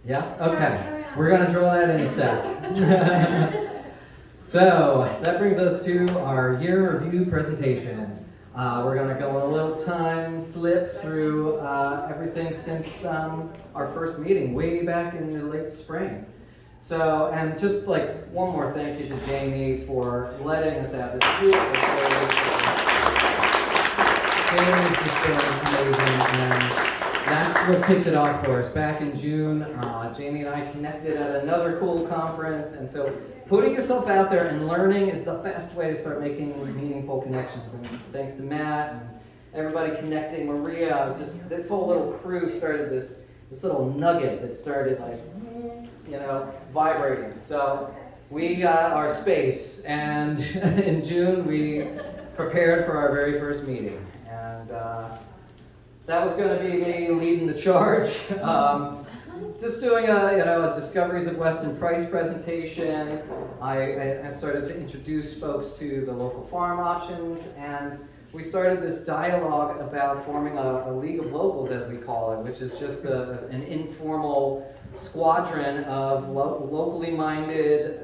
Yes? Okay. We're going to draw that in a sec. So, that brings us to our year review presentation. We're going to go on a little time slip through everything since our first meeting way back in the late spring. So, and just like one more thank you to Jamie for letting us have this beautiful place. Jamie's just been amazing, and that's what kicked it off for us. Back in June, Jamie and I connected at another cool conference, and so putting yourself out there and learning is the best way to start making meaningful connections. And thanks to Matt and everybody connecting, Maria, just this whole little crew started this little nugget that started like, vibrating. So we got our space, and in June we prepared for our very first meeting. And that was going to be me leading the charge. Just doing a Discoveries of Weston Price presentation. I started to introduce folks to the local farm options, and we started this dialogue about forming a League of Locals, as we call it, which is just an informal squadron of locally minded,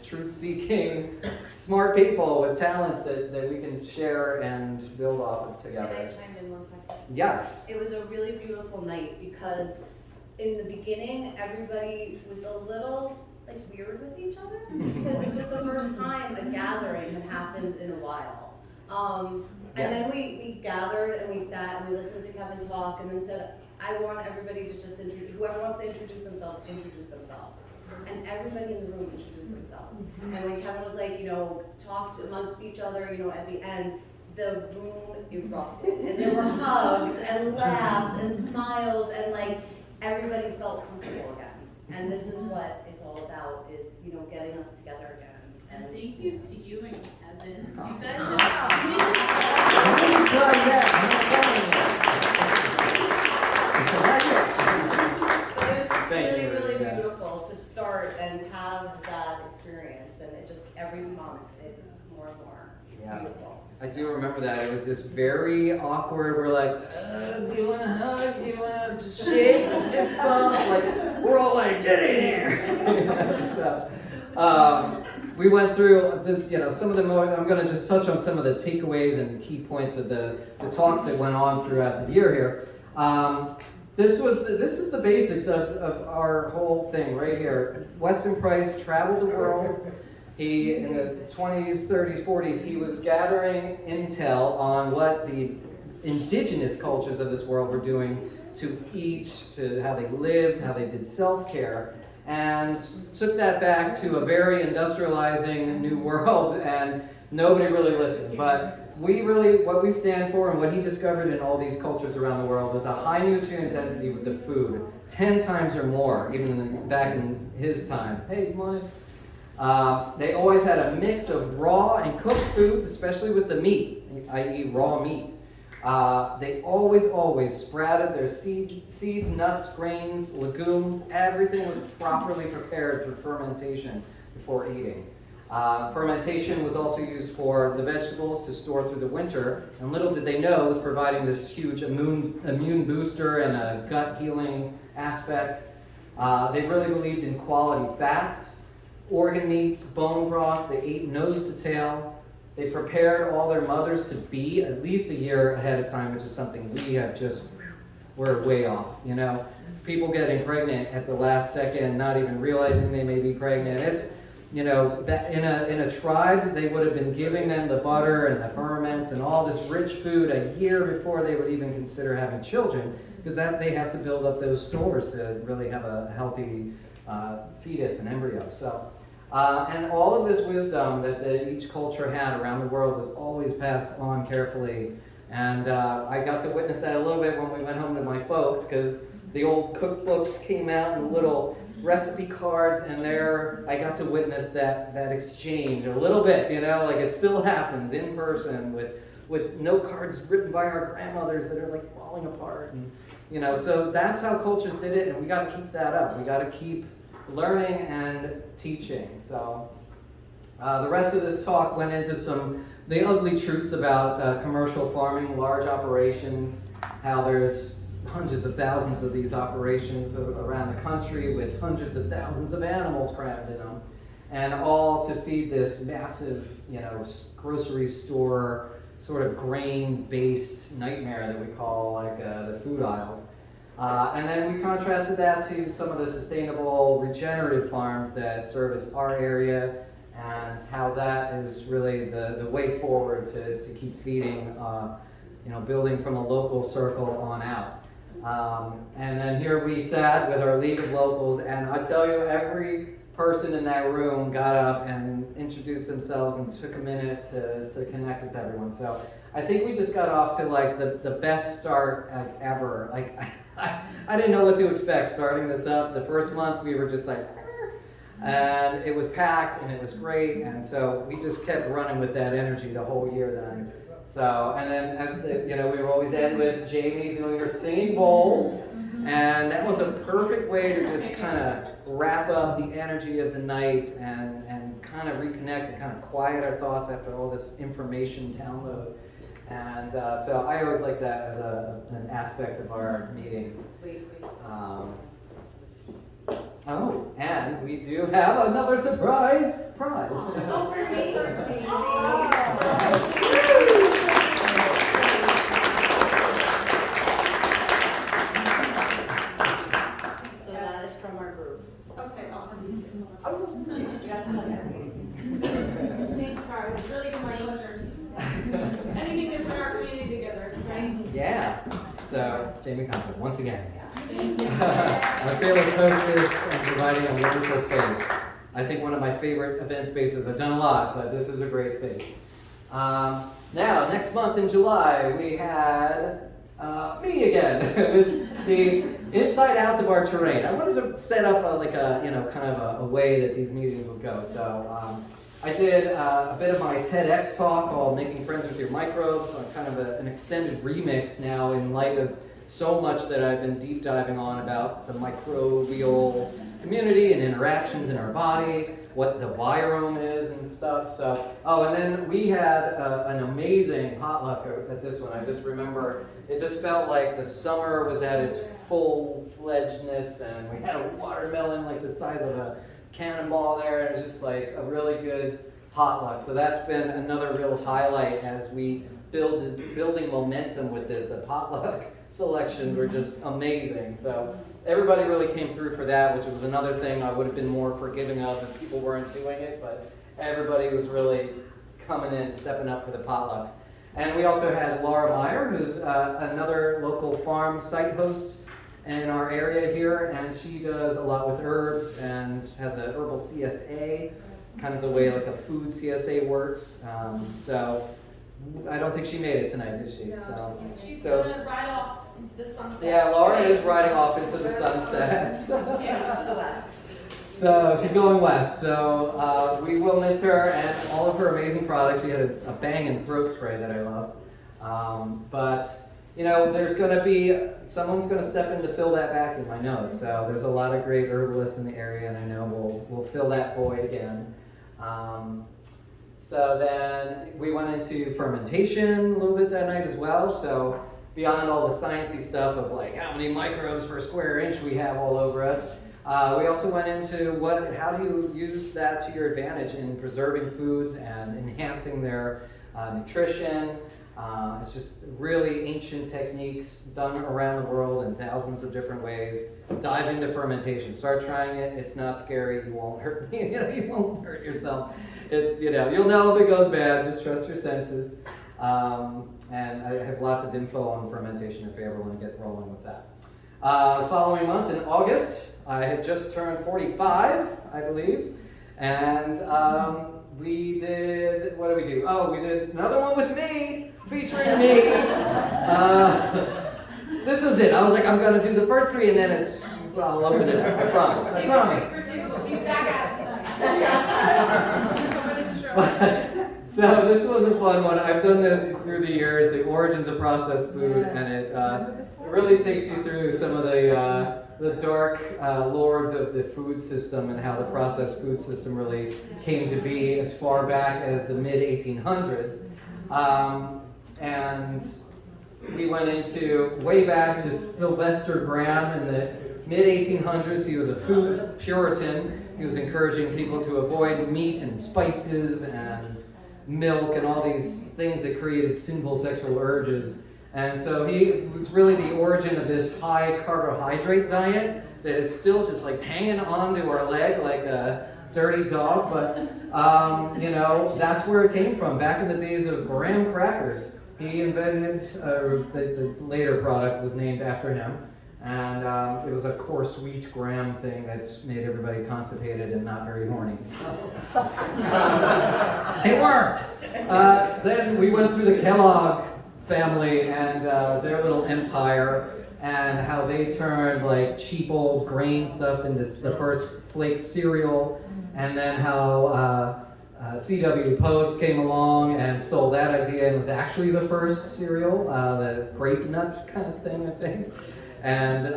truth-seeking, smart people with talents that we can share and build off of together. Can I chime in 1 second? Yes. It was a really beautiful night because in the beginning, everybody was a little weird with each other because this was the first time a gathering had happened in a while. And then we gathered and we sat and we listened to Kevin talk and then said, I want everybody to just whoever wants to introduce themselves. And everybody in the room introduced themselves. And when Kevin was talked amongst each other, at the end, the room erupted. And there were hugs and laughs and smiles and everybody felt comfortable again. And this is what it's all about, is, getting us together again. And thank you to you and Kevin. You guys But it was just really beautiful to start and have that experience, and it just every month it's more and more beautiful. I do remember that. It was this very awkward, we're like, do you want to hug? Do you want to just shake? Fist bump? We're all like, get in here! So, we went through, some of the more, I'm going to just touch on some of the takeaways and key points of the talks that went on throughout the year here. This is the basics of our whole thing right here. Weston Price traveled the world. He, in the 20s, 30s, 40s, he was gathering intel on what the indigenous cultures of this world were doing to eat, to how they lived, how they did self-care, and took that back to a very industrializing new world, and nobody really listened. But what we stand for and what he discovered in all these cultures around the world was a high nutrient density with the food, 10 times or more, even back in his time. Hey, come on in. They always had a mix of raw and cooked foods, especially with the meat, i.e. raw meat. They always sprouted their seeds, nuts, grains, legumes. Everything was properly prepared through fermentation before eating. Fermentation was also used for the vegetables to store through the winter, and little did they know it was providing this huge immune booster and a gut healing aspect. They really believed in quality fats, organ meats, bone broths. They ate nose to tail. They prepared all their mothers to be at least a year ahead of time, which is something we have we're way off. People getting pregnant at the last second, not even realizing they may be pregnant. It's, that in a tribe, they would have been giving them the butter and the ferments and all this rich food a year before they would even consider having children, because they have to build up those stores to really have a healthy fetus and embryo. So. And all of this wisdom that each culture had around the world was always passed on carefully. And I got to witness that a little bit when we went home to my folks, because the old cookbooks came out and little recipe cards, and there I got to witness that exchange a little bit, it still happens in person with note cards written by our grandmothers that are falling apart. And, so that's how cultures did it, and we got to keep that up. We got to keep learning and teaching. So the rest of this talk went into the ugly truths about commercial farming, large operations, how there's hundreds of thousands of these operations around the country with hundreds of thousands of animals crammed in them, and all to feed this massive, grocery store sort of grain-based nightmare that we call like the food aisles. And then we contrasted that to some of the sustainable regenerative farms that service our area, and how that is really the way forward to keep feeding, building from a local circle on out. And then here we sat with our League of Locals, and I tell you, every person in that room got up and introduced themselves and took a minute to connect with everyone. So I think we just got off to like the best start ever. Like I didn't know what to expect starting this up. The first month we were just like, and it was packed and it was great, and so we just kept running with that energy the whole year then. So, and then, we would always end with Jamie doing her singing bowls, and that was a perfect way to just kind of wrap up the energy of the night and kind of reconnect and kind of quiet our thoughts after all this information download. And so I always like that as an aspect of our meetings. And we do have another surprise prize. Oh, for me. So that is from our group. Okay, You got some other. thanks, guys. It's really been my pleasure. Anything to bring our community together, right? Yeah. So, Jamie Compton, once again. Thank you. Our fearless hostess and providing a wonderful space. I think one of my favorite event spaces. I've done a lot, but this is a great space. Now, next month in July, we had me again with the inside outs of our terrain. I wanted to set up a way that these meetings would go. So I did a bit of my TEDx talk called Making Friends with Your Microbes, on kind of an extended remix now in light of so much that I've been deep diving on about the microbial community and interactions in our body, what the virome is and stuff. So, and then we had an amazing potluck at this one. I just remember it just felt like the summer was at its full-fledgedness, and we had a watermelon like the size of a cannonball there. It was just like a really good potluck. So that's been another real highlight as we building momentum with this. The potluck selections were just amazing. So everybody really came through for that, which was another thing I would have been more forgiving of if people weren't doing it, but everybody was really coming in, stepping up for the potlucks. And we also had Laura Meyer, who's another local farm site host in our area here, and she does a lot with herbs and has an herbal CSA, kind of the way like a food CSA works. So I don't think she made it tonight, did she? No, she's gonna ride off into the sunset. Yeah, Laura is riding off into the sunset. To the west. So she's going west. So we will miss her and all of her amazing products. She had a banging throat spray that I love. But there's going to be someone's going to step in to fill that vacuum. I know. So there's a lot of great herbalists in the area, and I know we'll fill that void again. So then we went into fermentation a little bit that night as well. So beyond all the sciencey stuff of like how many microbes per square inch we have all over us, we also went into how do you use that to your advantage in preserving foods and enhancing their nutrition. It's just really ancient techniques done around the world in thousands of different ways. Dive into fermentation. Start trying it. It's not scary. You won't hurt. You won't hurt yourself. It's you'll know if it goes bad. Just trust your senses. And I have lots of info on fermentation if you ever want to get rolling with that. The following month in August, I had just turned 45, I believe, and we did, what did we do? Oh, we did another one with me, featuring me. This was it. I was like, I'm going to do the first three, and then I'll open it up. I promise. I promise. He's back at it tonight. So this was a fun one. I've done this through the years, the origins of processed food, and it really takes you through some of the dark lords of the food system and how the processed food system really came to be as far back as the mid-1800s. And he went into way back to Sylvester Graham in the mid-1800s. He was a food Puritan. He was encouraging people to avoid meat and spices and milk and all these things that created sinful sexual urges. And so he was really the origin of this high carbohydrate diet that is still just like hanging onto our leg like a dirty dog. But, that's where it came from. Back in the days of graham crackers, he invented, the later product was named after him. And it was a coarse wheat graham thing that's made everybody constipated and not very horny. So, it worked. Then we went through the Kellogg family and their little empire and how they turned like cheap old grain stuff into the first flake cereal, and then how C.W. Post came along and stole that idea and was actually the first cereal, the grape nuts kind of thing, I think. And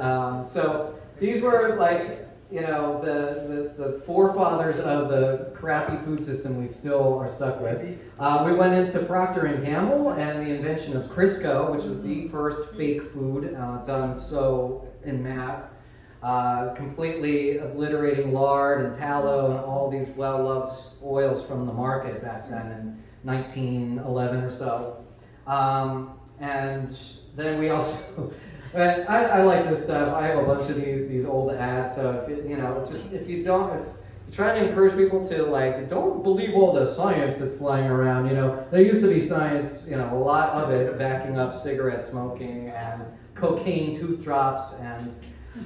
so these were like, the forefathers of the crappy food system we still are stuck with. We went into Procter & Gamble and the invention of Crisco, which was the first fake food done so en masse, completely obliterating lard and tallow and all these well-loved oils from the market back then in 1911 or so. And then we also... But I like this stuff. I have a bunch of these old ads. So if you try to encourage people to don't believe all the science that's flying around. There used to be science, a lot of it backing up cigarette smoking and cocaine tooth drops and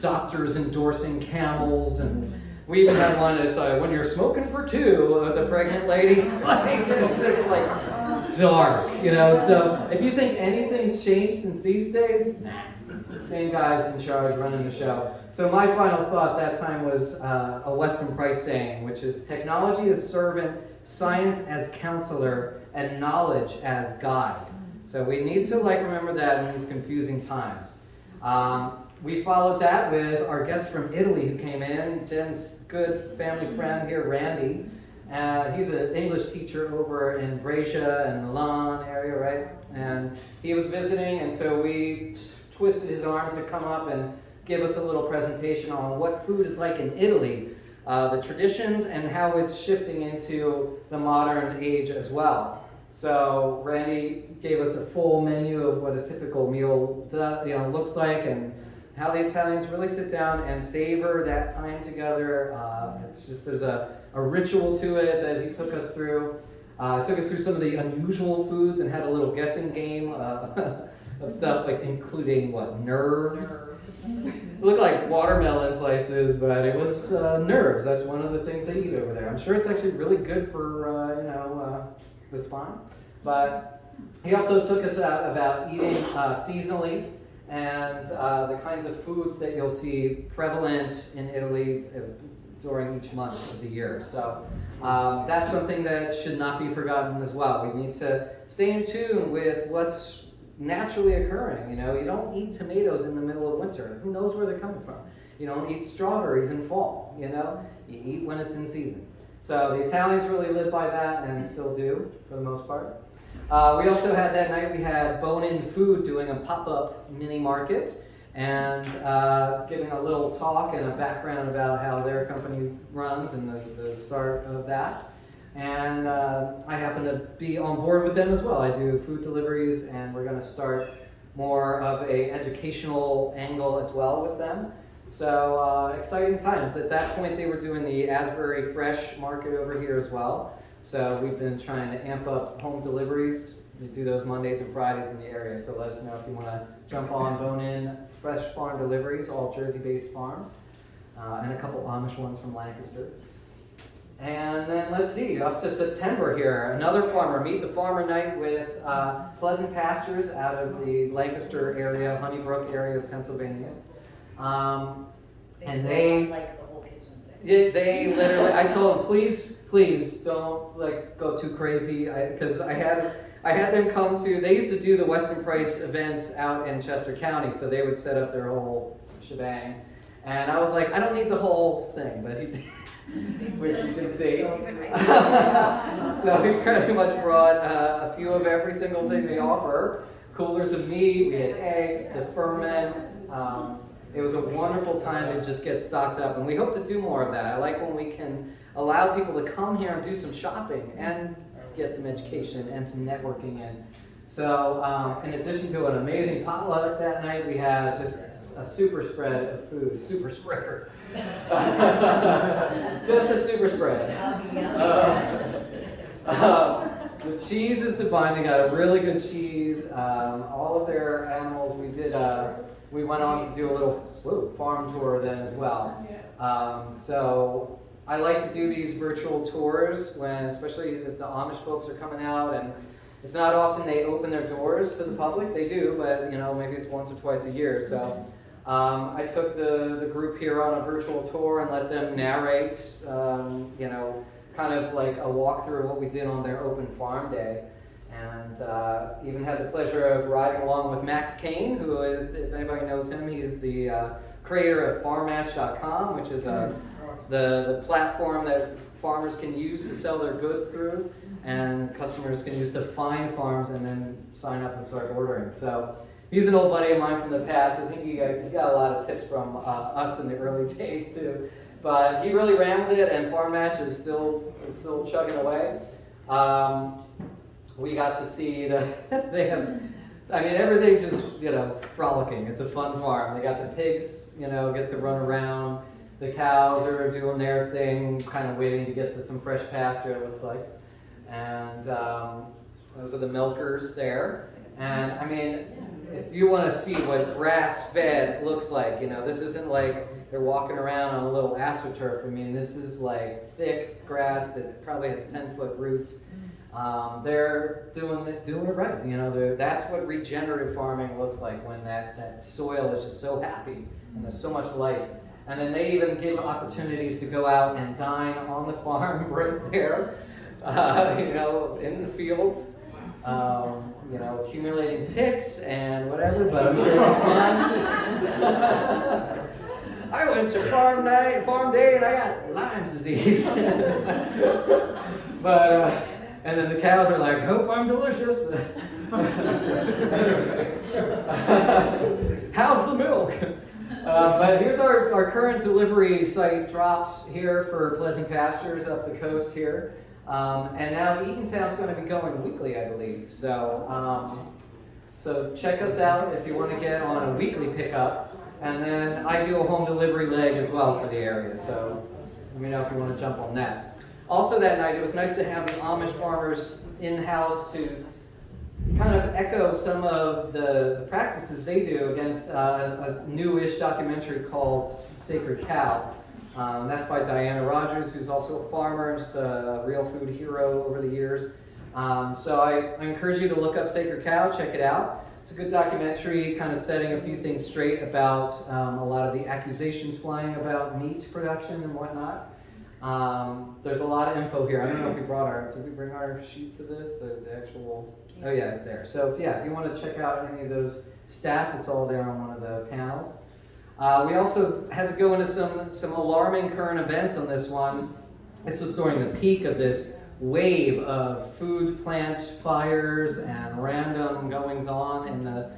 doctors endorsing Camels, and we even had one that's when you're smoking for two, the pregnant lady. It's just dark, So if you think anything's changed since these days, nah. Same guys in charge running the show. So my final thought that time was a Weston Price saying, which is technology as servant, science as counselor, and knowledge as guide. So we need to remember that in these confusing times. We followed that with our guest from Italy who came in, Jen's good family friend here, Randy. He's an English teacher over in Brescia and Milan area, right? And he was visiting, and so we twisted his arm to come up and give us a little presentation on what food is like in Italy, the traditions, and how it's shifting into the modern age as well. So Randy gave us a full menu of what a typical meal looks like, and how the Italians really sit down and savor that time together. It's just, there's a ritual to it that he took us through. Took us through some of the unusual foods and had a little guessing game of stuff including nerves. It looked like watermelon slices, but it was nerves. That's one of the things they eat over there. I'm sure it's actually really good for the spine. But he also took us out about eating seasonally and the kinds of foods that you'll see prevalent in Italy during each month of the year. So that's something that should not be forgotten as well. We need to stay in tune with what's naturally occurring. You don't eat tomatoes in the middle of winter. Who knows where they're coming from? You don't eat strawberries in fall. You eat when it's in season. So the Italians really live by that and still do for the most part. We also had that night, we had Bone-In Food doing a pop-up mini market and giving a little talk and a background about how their company runs and the start of that. And I happen to be on board with them as well. I do food deliveries, and we're going to start more of a educational angle as well with them. So exciting times. At that point, they were doing the Asbury Fresh market over here as well. So we've been trying to amp up home deliveries. We do those Mondays and Fridays in the area. So let us know if you want to jump on Bone-In Fresh Farm Deliveries, all Jersey-based farms, and a couple Amish ones from Lancaster. And then let's see, up to September here, another farmer, Meet the Farmer Night with Pleasant Pastures out of the Lancaster area, Honeybrook area of Pennsylvania. And they like the whole kitchen sink. They literally, I told them, please don't go too crazy, because I had them come to, they used to do the Weston Price events out in Chester County, so they would set up their whole shebang. And I was like, I don't need the whole thing, but he did. Which you can see. So he pretty much brought a few of every single thing they offer. coolers of meat, we had eggs, the ferments. It was a wonderful time to just get stocked up, and we hope to do more of that. I like when we can allow people to come here and do some shopping and get some education and some networking in. So in addition to an amazing potluck that night, we had just a super spread of food, super spreader. Just a super spread. The cheese is divine. They got a really good cheese. All of their animals, we went on to do a little farm tour then as well. So I like to do these virtual tours especially if the Amish folks are coming out, and it's not often they open their doors to the public. They do, but maybe it's once or twice a year. So I took the group here on a virtual tour and let them narrate, kind of like a walkthrough of what we did on their open farm day. And even had the pleasure of riding along with Max Kane, who is, if anybody knows him, he's the creator of farmmatch.com, which is the platform that farmers can use to sell their goods through, and customers can use to find farms and then sign up and start ordering. So he's an old buddy of mine from the past. I think he got a lot of tips from us in the early days too. But he really ran with it, and Farm Match is still chugging away. We got to see everything's just, frolicking. It's a fun farm. They got the pigs, get to run around. The cows are doing their thing, kind of waiting to get to some fresh pasture, it looks like. And those are the milkers there. And if you want to see what grass-fed looks like, this isn't like they're walking around on a little astroturf. This is like thick grass that probably has 10-foot roots. They're doing it right. That's what regenerative farming looks like, when that soil is just so happy and there's so much life. And then they even give opportunities to go out and dine on the farm right there, in the fields, accumulating ticks and whatever, but I'm sure it's fun. I went to farm day and I got Lyme's disease. But, and then the cows are like, hope I'm delicious. How's the milk? But here's our current delivery site drops here for Pleasant Pastures up the coast here. And now Eatontown's going to be going weekly, I believe. So check us out if you want to get on a weekly pickup. And then I do a home delivery leg as well for the area. So let me know if you want to jump on that. Also that night, it was nice to have the Amish farmers in-house to kind of echo some of the practices they do against a newish documentary called Sacred Cow. That's by Diana Rogers, who's also a farmer, just a real food hero over the years. So I encourage you to look up Sacred Cow, check it out. It's a good documentary, kind of setting a few things straight about a lot of the accusations flying about meat production and whatnot. There's a lot of info here. I don't know if we did we bring our sheets of this? The actual, oh yeah, it's there. So if you want to check out any of those stats, it's all there on one of the panels. We also had to go into some alarming current events on this one. This was during the peak of this wave of food plant fires and random goings on in the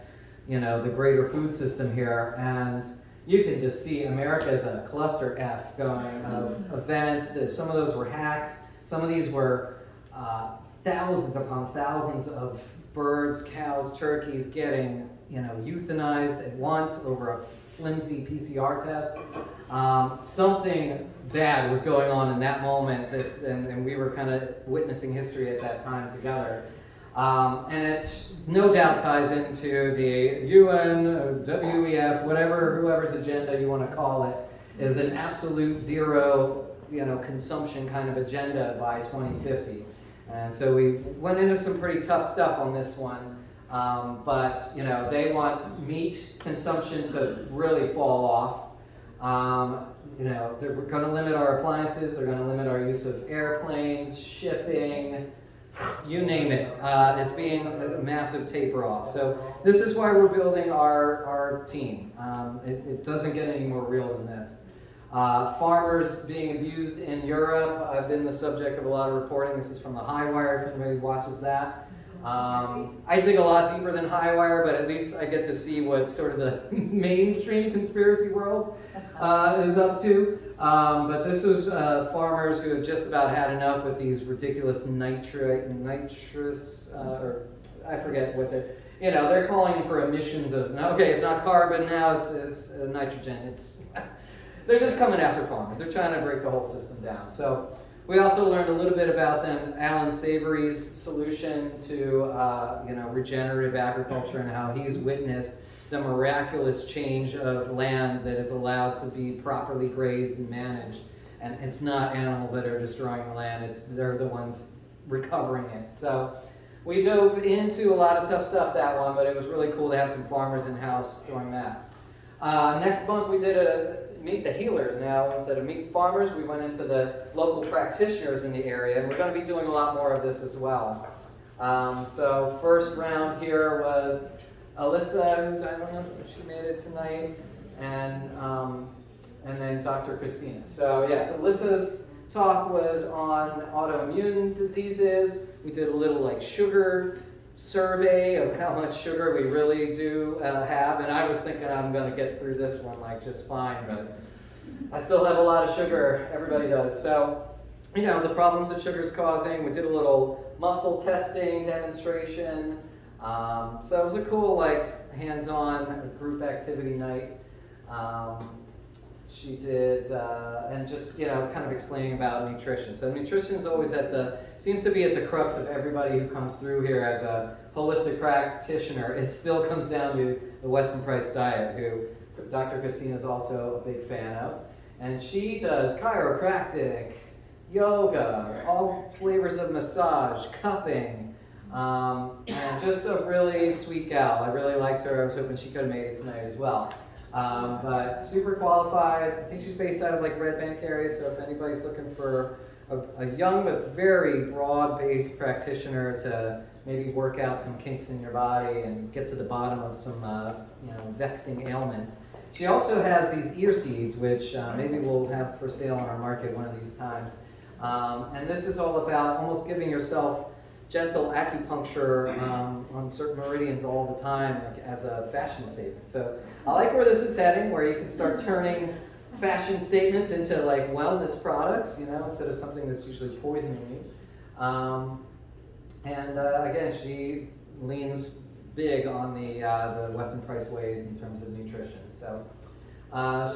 greater food system here. And you can just see America as a cluster F going of events. Some of those were hacks. Some of these were thousands upon thousands of birds, cows, turkeys getting euthanized at once over a flimsy PCR test. Something bad was going on in that moment, and we were kind of witnessing history at that time together. And it no doubt ties into the UN, WEF, whoever's agenda you want to call it, is an absolute zero, consumption kind of agenda by 2050. And so we went into some pretty tough stuff on this one. But they want meat consumption to really fall off. They're going to limit our appliances. They're going to limit our use of airplanes, shipping, you name it. It's being a massive taper off. So this is why we're building our team. It doesn't get any more real than this. Farmers being abused in Europe. I've been the subject of a lot of reporting. This is from the High Wire, if anybody watches that. I dig a lot deeper than Highwire, but at least I get to see what sort of the mainstream conspiracy world is up to. But this was farmers who had just about had enough with these ridiculous nitrous, or I forget what they're calling for emissions of, okay, it's not carbon now, it's nitrogen. They're just coming after farmers. They're trying to break the whole system down. So we also learned a little bit about then Alan Savory's solution to regenerative agriculture and how he's witnessed the miraculous change of land that is allowed to be properly grazed and managed. And it's not animals that are destroying the land, they're the ones recovering it. So we dove into a lot of tough stuff that one, but it was really cool to have some farmers in-house doing that. Next month we did a Meet the Healers. Now, instead of Meet the Farmers, we went into the local practitioners in the area, and we're going to be doing a lot more of this as well. So first round here was Alyssa, who I don't know if she made it tonight, and then Dr. Christina. So yes, Alyssa's talk was on autoimmune diseases. We did a little sugar survey of how much sugar we really do have, and I was thinking I'm going to get through this one just fine, but I still have a lot of sugar. Everybody does. So, the problems that sugar is causing. We did a little muscle testing demonstration. So it was a cool hands-on group activity night. She did, and just, kind of explaining about nutrition. So nutrition is always seems to be at the crux of everybody who comes through here as a holistic practitioner. It still comes down to the Weston Price diet, who Dr. Christina is also a big fan of. And she does chiropractic, yoga, all flavors of massage, cupping, and just a really sweet gal. I really liked her. I was hoping she could have made it tonight as well. But super qualified. I think she's based out of Red Bank area, so if anybody's looking for a young but very broad-based practitioner to maybe work out some kinks in your body and get to the bottom of some vexing ailments. She also has these ear seeds, which maybe we'll have for sale on our market one of these times. And this is all about almost giving yourself gentle acupuncture on certain meridians all the time, as a fashion statement. So I like where this is heading, where you can start turning fashion statements into wellness products, instead of something that's usually poisoning you. Again, she leans big on the Weston Price ways in terms of nutrition. So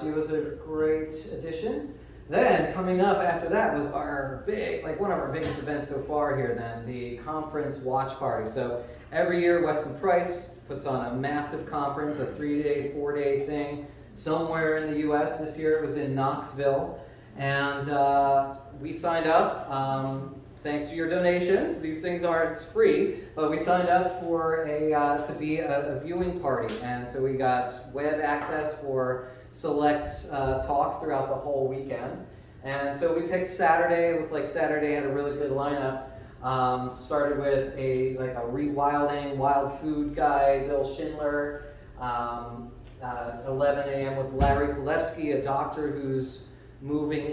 she was a great addition. Then coming up after that was our one of our biggest events so far here then, the conference watch party. So every year Weston Price puts on a massive conference, a 3-day, 4-day thing, somewhere in the US. This year it was in Knoxville. And we signed up, thanks to your donations. These things aren't free, but we signed up for to be a viewing party. And so we got web access for select talks throughout the whole weekend. And so we picked Saturday. It looked like Saturday had a really good lineup. Started with a rewilding wild food guy, Bill Schindler. 11 a.m. was Larry Pilevsky, a doctor who's moving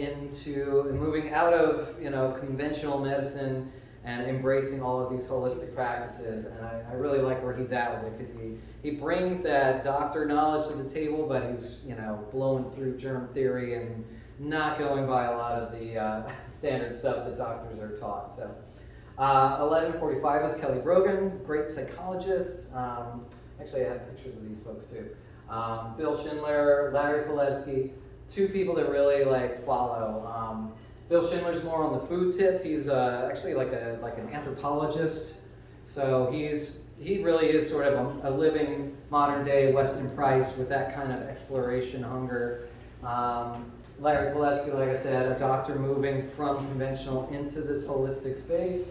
out of conventional medicine and embracing all of these holistic practices. And I really like where he's at with it, because he brings that doctor knowledge to the table, but he's blowing through germ theory and not going by a lot of the standard stuff that doctors are taught. So 11:45 was Kelly Brogan, great psychologist. Actually, I have pictures of these folks too. Bill Schindler, Larry Pilevsky, two people that really follow. Bill Schindler's more on the food tip. He's actually an anthropologist. So he really is sort of a living modern day Weston Price with that kind of exploration hunger. Larry Pilevsky, like I said, a doctor moving from conventional into this holistic space.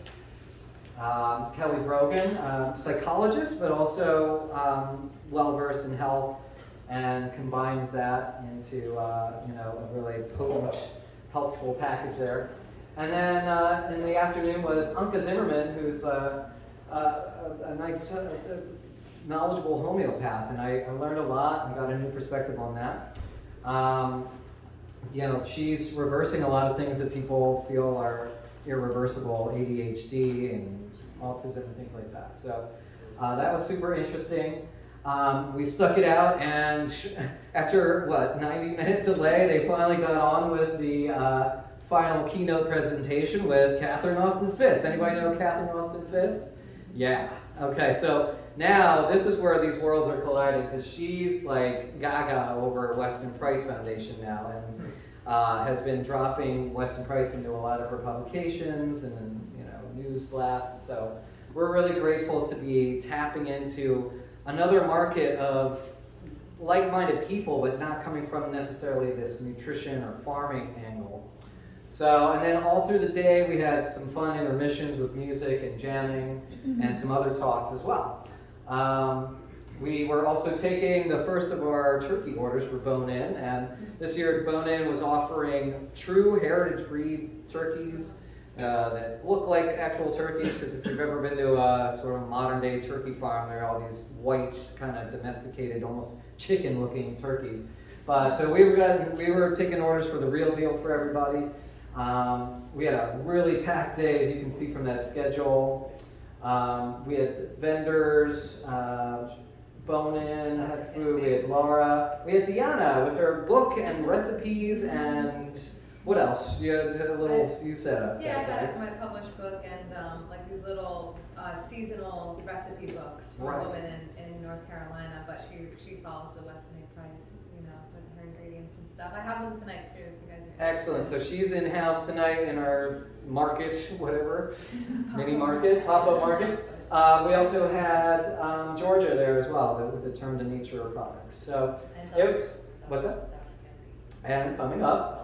Kelly Brogan, psychologist, but also well-versed in health, and combines that into a really potent, helpful package there. And then in the afternoon was Anka Zimmerman, who's a nice, knowledgeable homeopath, and I learned a lot and got a new perspective on that. She's reversing a lot of things that people feel are irreversible, ADHD and autism and things like that. So that was super interesting. We stuck it out, and after 90 minute delay, they finally got on with the final keynote presentation with Catherine Austin Fitz. Anybody know Catherine Austin Fitz? Yeah. Okay, so now this is where these worlds are colliding, because she's like gaga over Weston Price Foundation now, and has been dropping Weston Price into a lot of her publications and news blasts. So we're really grateful to be tapping into another market of like-minded people, but not coming from necessarily this nutrition or farming angle. So, and then all through the day we had some fun intermissions with music and jamming and some other talks as well. We were also taking the first of our turkey orders for Bone In, and this year Bone In was offering true heritage breed turkeys that look like actual turkeys, because if you've ever been to a sort of modern day turkey farm, there are all these white, kind of domesticated, almost chicken looking turkeys. But so we were taking orders for the real deal for everybody. We had a really packed day, as you can see from that schedule. We had vendors, Bone In had food, we had Laura, we had Deanna with her book and recipes, and what else? You had a little, you set up. Yeah, I had my published book and like these little seasonal recipe books for Right. women in North Carolina, but she follows the Weston A. Price, with her ingredients and stuff. I have them tonight too, if you guys are Excellent. So she's in house tonight in our market, whatever, mini market, pop-up market. We also had Georgia there as well, with the Term to Nature products. So it was, what's that? And coming up.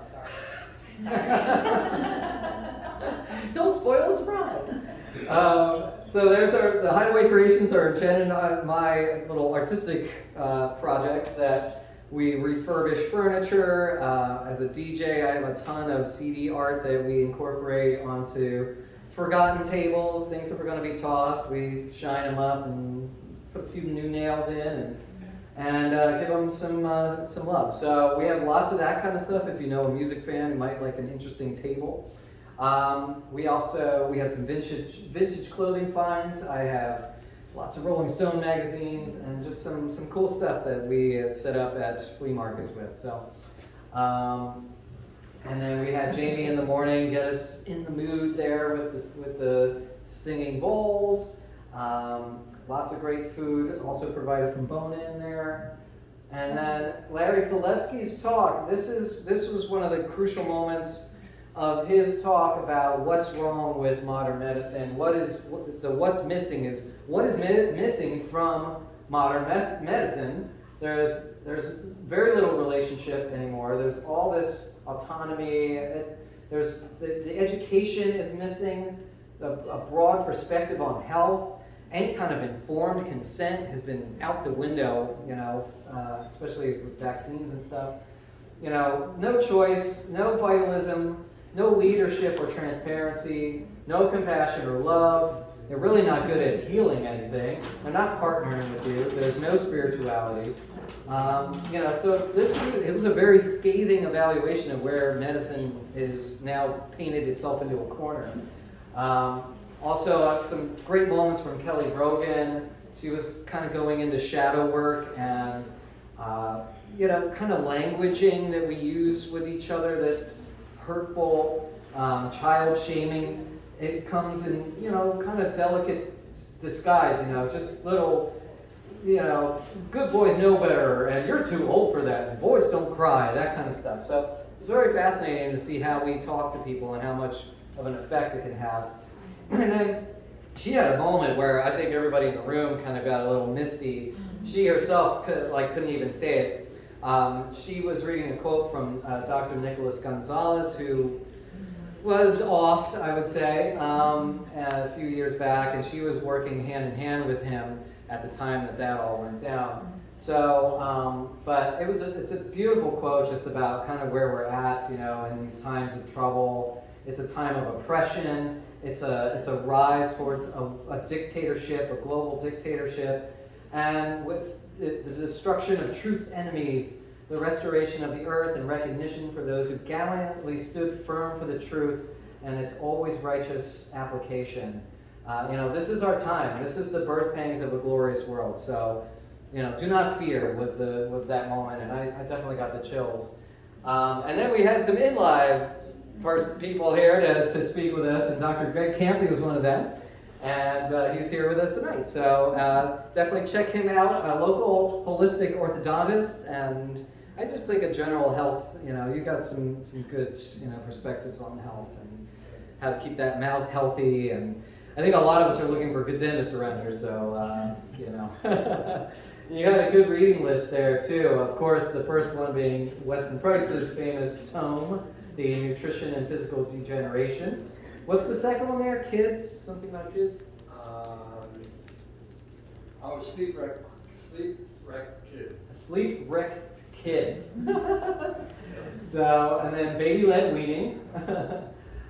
Don't spoil the surprise. So there's the Hideaway Creations are Jen and my little artistic projects that we refurbish furniture. As a DJ, I have a ton of CD art that we incorporate onto forgotten tables, things that were going to be tossed. We shine them up and put a few new nails in and give them some love. So we have lots of that kind of stuff. If you know a music fan, you might like an interesting table. We have some vintage clothing finds. I have lots of Rolling Stone magazines and just some cool stuff that we set up at flea markets with. So, and then we had Jamie in the morning get us in the mood there with the singing bowls. Lots of great food also provided from Bone In there. And then Larry Pilevsky's talk. This was one of the crucial moments of his talk about what's wrong with modern medicine. What's missing is what is missing from modern medicine. There's very little relationship anymore. There's all this autonomy. The education is missing. A broad perspective on health. Any kind of informed consent has been out the window, especially with vaccines and stuff. No choice, no vitalism, no leadership or transparency, no compassion or love. They're really not good at healing anything. They're not partnering with you. There's no spirituality. So it was a very scathing evaluation of where medicine is now painted itself into a corner. Also, some great moments from Kelly Brogan. She was kind of going into shadow work and, kind of languaging that we use with each other that's hurtful, child shaming. It comes in, kind of delicate disguise, just little, good boys know better, and you're too old for that, and boys don't cry, that kind of stuff. So it's very fascinating to see how we talk to people and how much of an effect it can have. And then she had a moment where I think everybody in the room kind of got a little misty. She herself couldn't even say it. She was reading a quote from Dr. Nicholas Gonzalez, who was offed, I would say, a few years back, and she was working hand in hand with him at the time that all went down. So, but it's a beautiful quote just about kind of where we're at, in these times of trouble. It's a time of oppression. It's a rise towards a dictatorship, a global dictatorship, and with the destruction of truth's enemies, the restoration of the earth and recognition for those who gallantly stood firm for the truth and its always righteous application. This is our time. This is the birth pangs of a glorious world. So, do not fear was that moment, and I definitely got the chills. And then we had some in-live people here to speak with us, and Dr. Greg Campy was one of them, and he's here with us tonight. So definitely check him out, a local holistic orthodontist, and I just think a general health, you got some good, perspectives on health and how to keep that mouth healthy, and I think a lot of us are looking for good dentists around here, so, You had a good reading list there, too. Of course, the first one being Weston Price's famous tome, The Nutrition and Physical Degeneration. What's the second one there? Kids? Something about kids? Sleep-wrecked kids. Sleep-wrecked kids. So, and then baby-led weaning.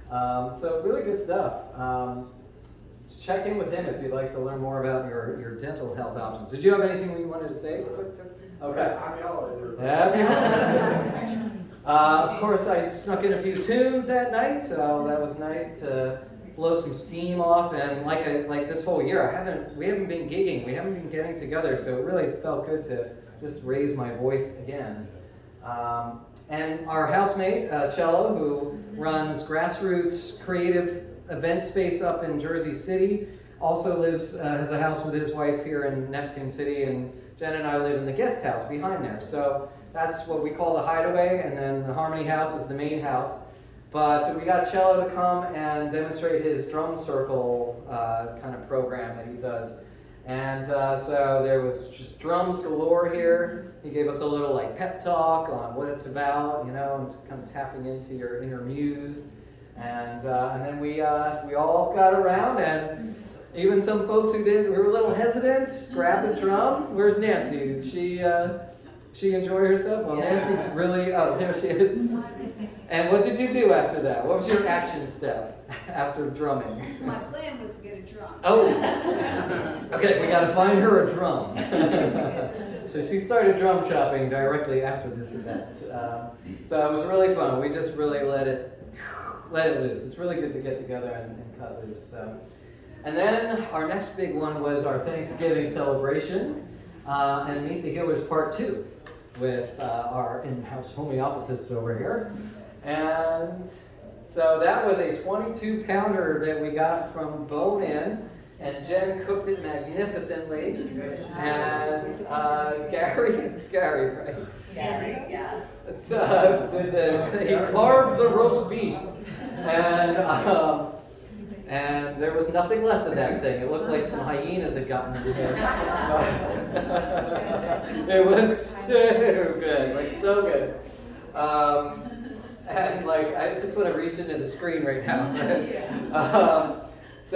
So really good stuff. Check in with him if you'd like to learn more about your dental health options. Did you have anything you wanted to say? Okay. Happy holidays. Happy holidays. Of course, I snuck in a few tunes that night, so that was nice to blow some steam off. And like this whole year, we haven't been gigging, we haven't been getting together, so it really felt good to just raise my voice again. And our housemate, Cello, who runs Grassroots Creative Event Space up in Jersey City, also has a house with his wife here in Neptune City, and Jen and I live in the guest house behind there. So that's what we call the hideaway, and then the Harmony House is the main house. But we got Cello to come and demonstrate his drum circle kind of program that he does. And so there was just drums galore here. He gave us a little pep talk on what it's about, and kind of tapping into your inner muse. And then we all got around, and even some folks who we were a little hesitant, grabbed a drum. Where's Nancy? Did she enjoy herself? Well, Yes. Nancy really, there she is. And what did you do after that? What was your action step after drumming? My plan was to get a drum. Oh, okay, we gotta find her a drum. So she started drum shopping directly after this event. So it was really fun. We just really let it loose. It's really good to get together and cut loose. So. And then our next big one was our Thanksgiving celebration and Meet the Healers Part 2 with our in-house homeopathists over here. And so that was a 22-pounder that we got from Bone In, and Jen cooked it magnificently. And it's Gary, right? Gary, yes. It's, he carved the roast beef, and there was nothing left of that thing. It looked like some hyenas had gotten into it. It was so good, so good. And I just want to reach into the screen right now.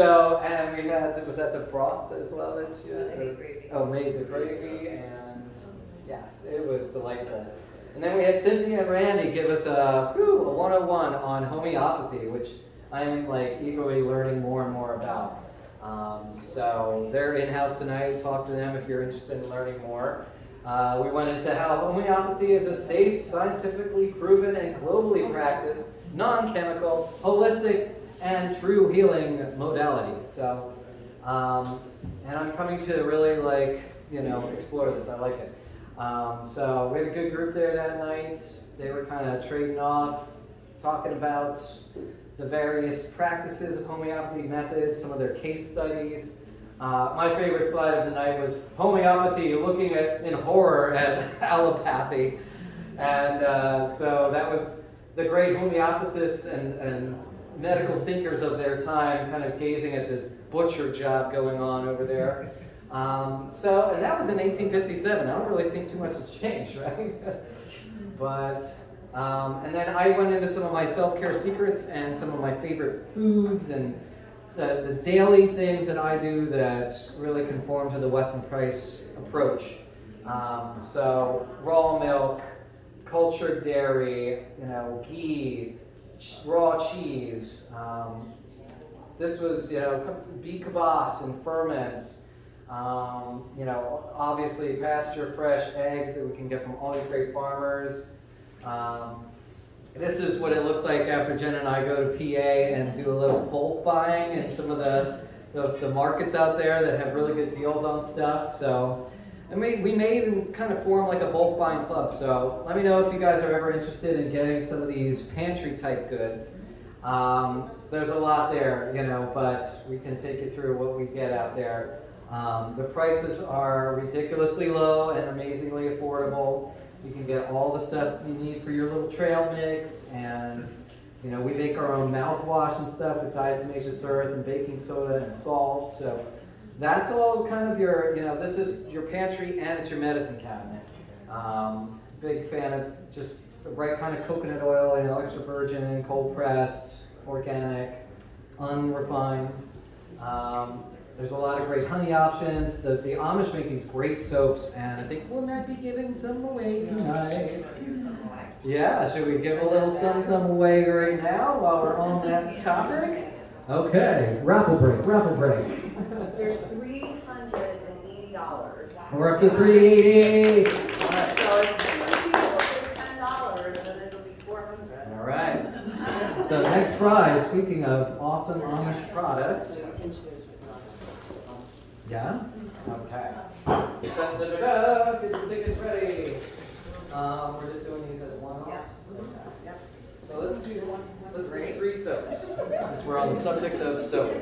And we had, was that the broth as well that you had? Made the gravy. Oh, made the gravy, and yes, it was delightful. And then we had Cynthia and Randy give us a 101 on homeopathy, which I'm eagerly learning more and more about. So they're in-house tonight. Talk to them if you're interested in learning more. We went into how homeopathy is a safe, scientifically proven, and globally practiced, non-chemical, holistic, and true healing modality. So, and I'm coming to really explore this. I like it. So we had a good group there that night. They were kind of trading off, talking about the various practices of homeopathy methods, some of their case studies. My favorite slide of the night was homeopathy looking in horror at allopathy. And so that was the great homeopathists and medical thinkers of their time kind of gazing at this butcher job going on over there. And that was in 1857. I don't really think too much has changed, right? But, and then I went into some of my self-care secrets and some of my favorite foods and the daily things that I do that really conform to the Weston Price approach. So raw milk, cultured dairy, ghee, raw cheese. This was, beet kvass and ferments. Obviously pasture fresh eggs that we can get from all these great farmers. This is what it looks like after Jen and I go to PA and do a little bulk buying and some of the the markets out there that have really good deals on stuff. So, and we may even kind of form like a bulk buying club. So let me know if you guys are ever interested in getting some of these pantry type goods. There's a lot there, you know, but we can take you through what we get out there. The prices are ridiculously low and amazingly affordable. You can get all the stuff you need for your little trail mix, and you know, we make our own mouthwash and stuff with diatomaceous earth and baking soda and salt. So that's all kind of your, you know, this is your pantry and it's your medicine cabinet. Big fan of just the right kind of coconut oil, you know, extra virgin, cold pressed, organic, unrefined. There's a lot of great honey options. The Amish make these great soaps, and I think we might be giving some away tonight. Yeah, should we give a little some away right now while we're on that topic? Okay, raffle break. There's $380. We're up to $380. So if 2 people get $10, then it'll be $400. All right. So next prize, speaking of awesome Amish products. Yeah? Okay. Get your tickets ready. We're just doing these as one-offs. Yep. So let's do 3 soaps, since we're on the subject of soap.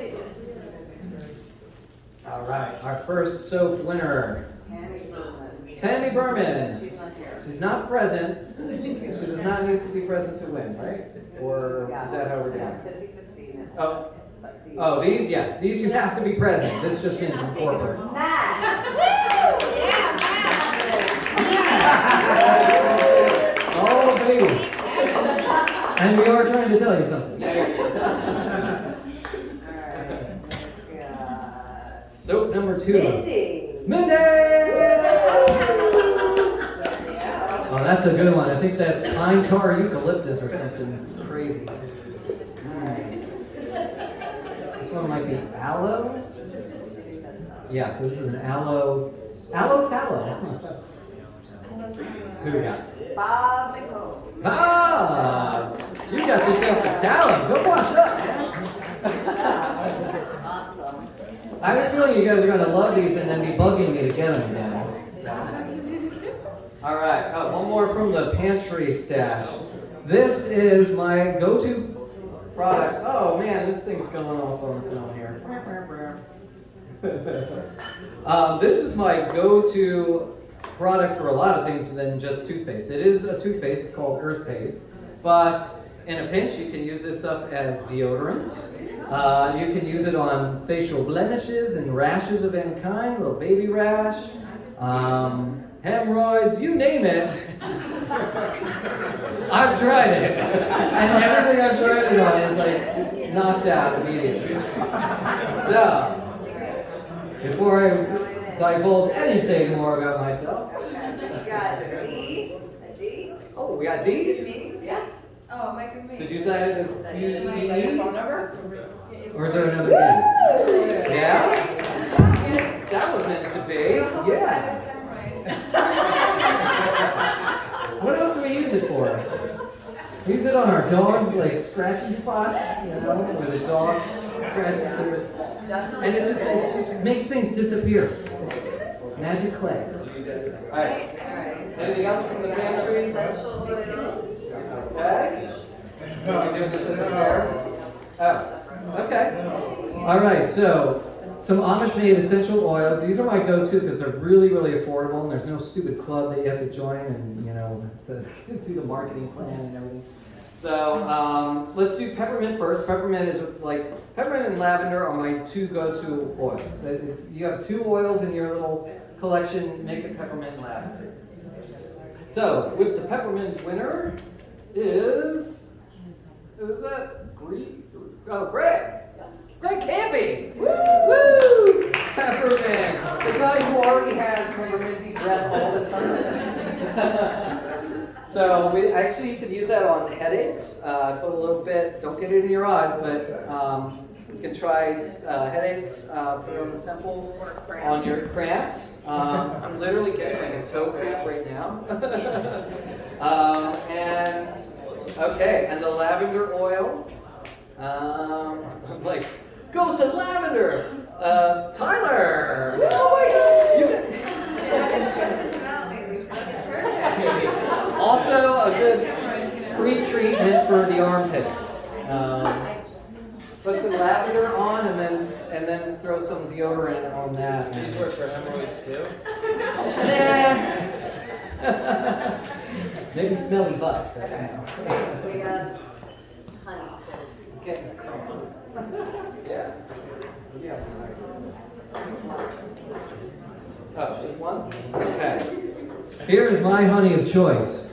All right, our first soap winner, Tammy Berman. She's not here. She's not present. She does not need to be present to win, right? Or is that how we're doing it? 50-50 now. Oh. Oh, these, yes. These you have to be present. This just means from corporate. Oh, baby. And we are trying to tell you something. Soap number 2. Mindy! Oh, that's a good one. I think that's pine tar eucalyptus or something crazy. This one might be aloe. Yeah, so this is an aloe tallow. Who we got? Bob McComb. Bob! You got yourself some tallow. Go wash up. Awesome. I have a feeling you guys are going to love these and then be bugging me to get them again. All right. Oh, one more from the pantry stash. This is my go-to product. Oh man, this thing's going off on its own here. This is my go-to product for a lot of things than just toothpaste. It is a toothpaste. It's called Earth Paste, but in a pinch, you can use this stuff as deodorant. You can use it on facial blemishes and rashes of any kind, little baby rash, hemorrhoids, you name it. I've tried it, and everything I've tried it on is like knocked out immediately. So, before I divulge anything more about myself, We got a D. oh, we got D. Yeah. Oh, it might be me. Did you say it as Is D? it my phone number? Or is there another D? Yeah? That was meant to be. Yeah. What else do we use it for? We use it on our dogs, like scratchy spots, you know, where the dogs scratches their... And it just makes things disappear. It's magic clay. All right. Anything else from the pantry? Essential oils. Okay. Are we doing this as a pair? Oh, okay. All right, so some Amish-made essential oils. These are my go-to because they're really, really affordable, and there's no stupid club that you have to join and, you know, to do the marketing plan and everything. So let's do peppermint first. Peppermint and lavender are my 2 go-to oils. If you have 2 oils in your little collection, make it peppermint and lavender. So with the peppermint winner is, who's that? Greg. Greg Gatenby. Woo! Peppermint. The guy who already has pepperminty breath all the time. So you can use that on headaches. Put a little bit, don't get it in your eyes, but you can try headaches, put it on the temple, on your cramps. I'm literally getting like a toe cramp right now. And the lavender oil. I'm like goes to lavender. Tyler. Oh my God. Also a good pre-treatment for the armpits. Put some lavender on and then throw some deodorant on that. These work for hemorrhoids too? Nah. Maybe smelly butt. We got honey. Okay. Yeah. Yeah. Oh, just one? Okay. Here is my honey of choice.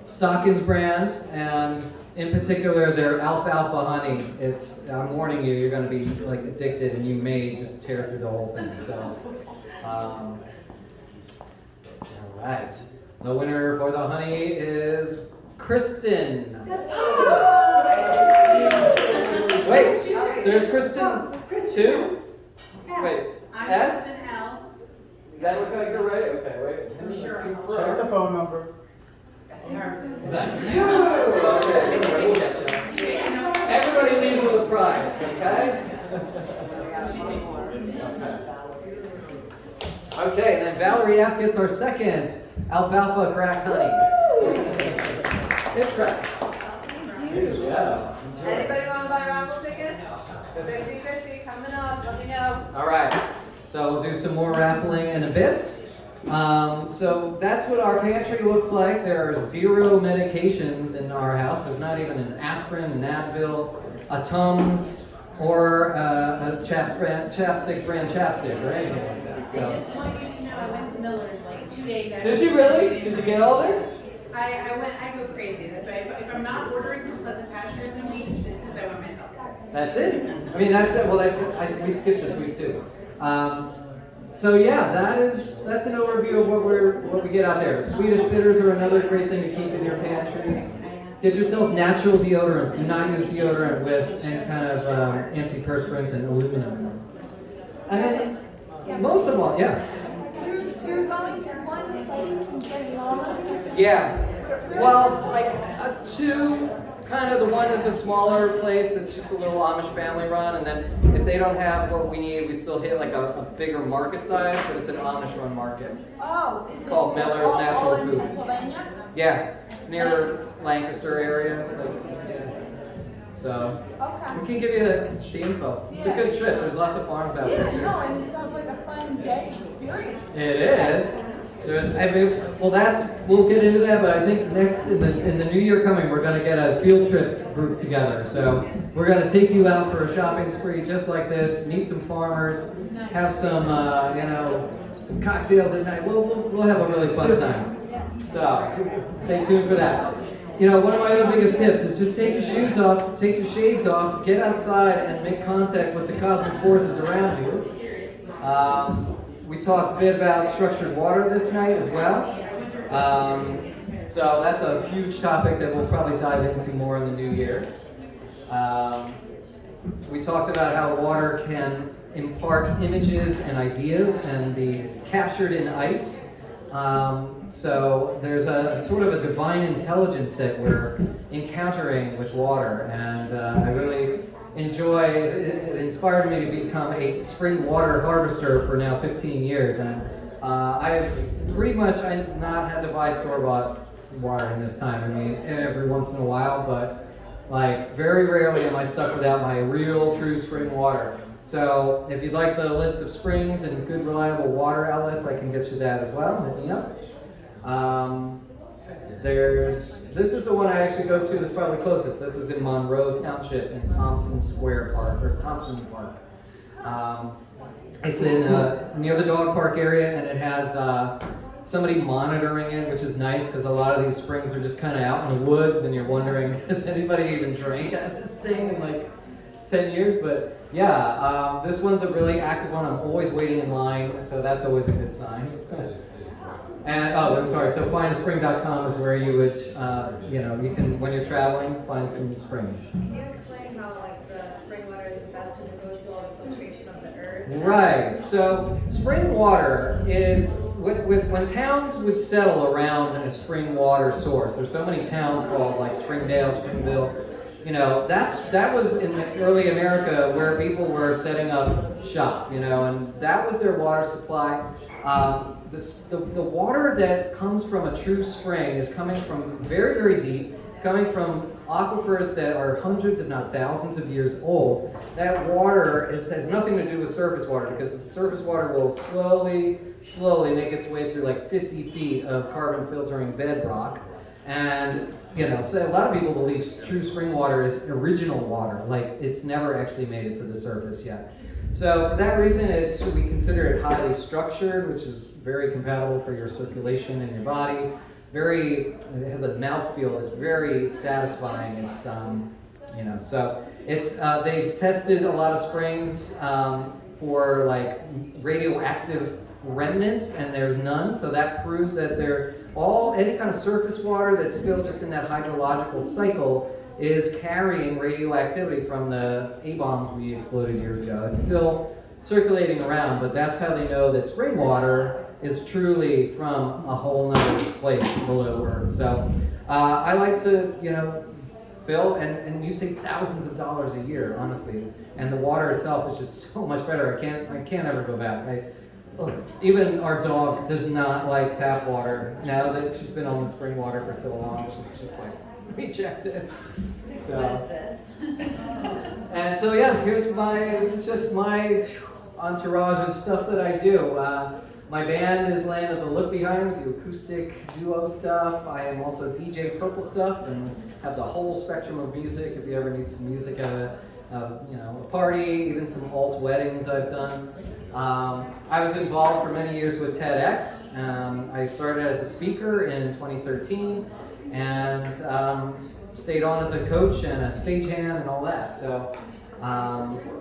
Stockings brand, and in particular their alfalfa honey. I'm warning you, you're going to be like addicted, and you may just tear through the whole thing. So, all right. The winner for the honey is Kristen. Wait, there's Kristen 2? Wait, S? Weston L. Does that look like you're right? Okay, wait. I'm sure. Check the phone number. That's you! Okay, we'll get you. Everybody leaves with a prize, okay? Okay, and then Valerie F gets our second alfalfa crack honey. It's crack. Yeah. Anybody want to buy raffle tickets? 50-50 coming up, let me know. All right, so we'll do some more raffling in a bit. So that's what our pantry looks like. There are 0 medications in our house. There's not even an aspirin, an Advil, a Tums, or a chapstick brand chapstick or anything like that. I So. just want you to know I went to Miller's like 2 days after. Did you really? Did you get all this? I go crazy. That's why if I'm not ordering from Pleasant Pastures in a week, it's because I want myself. That's it. I mean, that's it. Well, we skipped this week too. So yeah, that's an overview of what we get out there. Swedish bitters are another great thing to keep in your pantry. Get yourself natural deodorants. Do not use deodorant with any kind of antiperspirants and aluminum. And then most of all, yeah. You're going to one place and getting all of these? Yeah. Well, like 2, kind of the one is a smaller place. It's just a little Amish family run, and then if they don't have what we need, we still hit like a bigger market size, but it's an Amish run market. Oh, is It's it called Miller's all Natural in Foods. Pennsylvania? Yeah, it's near Lancaster area. Yeah. So Okay. we can give you the info. It's a good trip. There's lots of farms out there Yeah, too. no, and it sounds like a fun day experience. It is. We'll get into that, but I think next in the new year coming, we're going to get a field trip group together. So we're going to take you out for a shopping spree just like this, meet some farmers, have some some cocktails at night. We'll have a really fun time. So stay tuned for that. One of my other biggest tips is just take your shoes off, take your shades off, get outside and make contact with the cosmic forces around you. We talked a bit about structured water this night as well. So that's a huge topic that we'll probably dive into more in the new year. We talked about how water can impart images and ideas and be captured in ice. So there's a sort of a divine intelligence that we're encountering with water, and I really enjoy, it inspired me to become a spring water harvester for now 15 years, and I've not had to buy store-bought water in this time. I mean, every once in a while, but like very rarely am I stuck without my real true spring water. So if you'd like the list of springs and good reliable water outlets, I can get you that as well. Hit me up. This is the one I actually go to that's probably closest. This is in Monroe Township in Thompson Park. It's in near the dog park area, and it has somebody monitoring it, which is nice because a lot of these springs are just kind of out in the woods, and you're wondering, has anybody even drank out of this thing in like 10 years? But yeah, this one's a really active one. I'm always waiting in line, so that's always a good sign. And I'm sorry. So findspring.com is where you would, you can, when you're traveling, find some springs. Can you explain how like the spring water is the best because it goes through all the filtration of the earth? Right. So spring water is when towns would settle around a spring water source. There's so many towns called like Springdale, Springville. that was in the early America where people were setting up shop, and that was their water supply. The water that comes from a true spring is coming from very, very deep. It's coming from aquifers that are hundreds, if not thousands of years old. That water has nothing to do with surface water, because surface water will slowly make its way through like 50 feet of carbon filtering bedrock. And, so a lot of people believe true spring water is original water, like it's never actually made it to the surface yet. So for that reason, we consider it highly structured, which is very compatible for your circulation in your body. It has a mouthfeel. It's very satisfying. It's, so it's they've tested a lot of springs for like radioactive remnants, and there's none. So that proves that any kind of surface water that's still just in that hydrological cycle is carrying radioactivity from the A-bombs we exploded years ago. It's still circulating around, but that's how they know that spring water is truly from a whole nother place below Earth. So I like to, fill, and you save thousands of dollars a year, honestly. And the water itself is just so much better. I can't ever go back. Even our dog does not like tap water. Now that she's been on spring water for so long, she's just like rejected. So. What is this? And so this is just my entourage of stuff that I do. My band is Land of the Look Behind. We do acoustic duo stuff. I am also DJ purple stuff and have the whole spectrum of music. If you ever need some music at a party, even some alt weddings I've done. I was involved for many years with TEDx. I started as a speaker in 2013 and stayed on as a coach and a stagehand and all that. So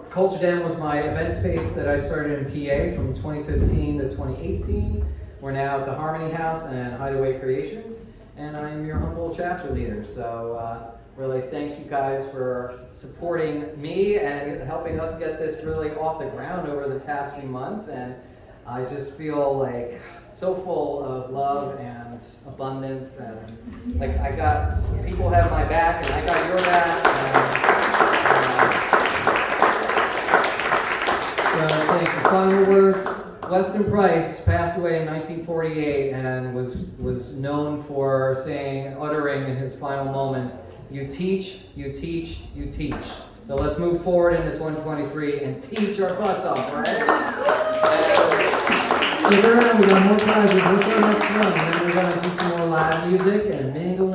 Culture Den was my event space that I started in PA from 2015 to 2018. We're now at the Harmony House and Hideaway Creations, and I'm your humble chapter leader. So really thank you guys for supporting me and helping us get this really off the ground over the past few months. And I just feel like so full of love and abundance, and like people have my back and I got your back. So thank you. Final words. Weston Price passed away in 1948 and was known for uttering in his final moments, "You teach, you teach, you teach." So let's move forward into 2023 and teach our butts off, right? Stick around, we got more prizes. What's our next one? And then we're going to do some more live music and mingle